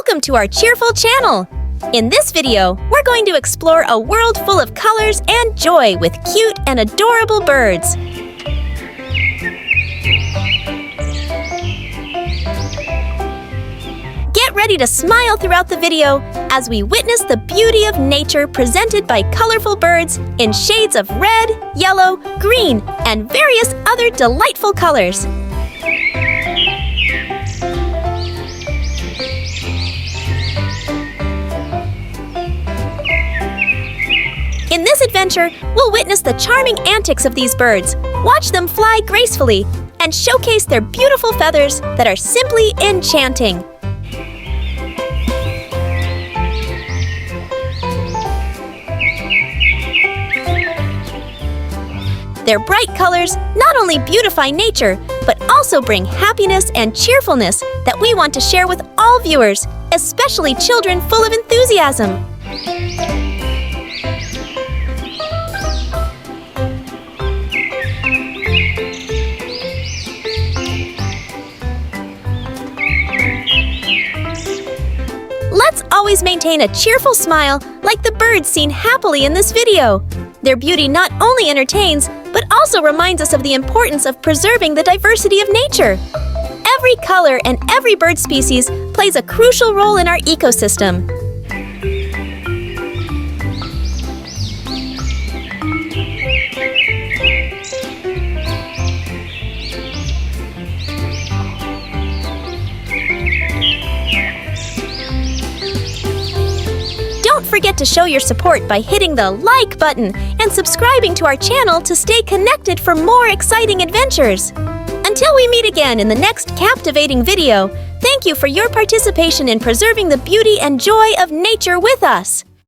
Welcome to our cheerful channel! In this video, we're going to explore a world full of colors and joy with cute and adorable birds. Get ready to smile throughout the video as we witness the beauty of nature presented by colorful birds in shades of red, yellow, green, and various other delightful colors. In this adventure, we'll witness the charming antics of these birds, watch them fly gracefully, and showcase their beautiful feathers that are simply enchanting. Their bright colors not only beautify nature, but also bring happiness and cheerfulness that we want to share with all viewers, especially children full of enthusiasm. Let's always maintain a cheerful smile like the birds seen happily in this video. Their beauty not only entertains, but also reminds us of the importance of preserving the diversity of nature. Every color and every bird species plays a crucial role in our ecosystem. Don't forget to show your support by hitting the like button and subscribing to our channel to stay connected for more exciting adventures. Until we meet again in the next captivating video, thank you for your participation in preserving the beauty and joy of nature with us.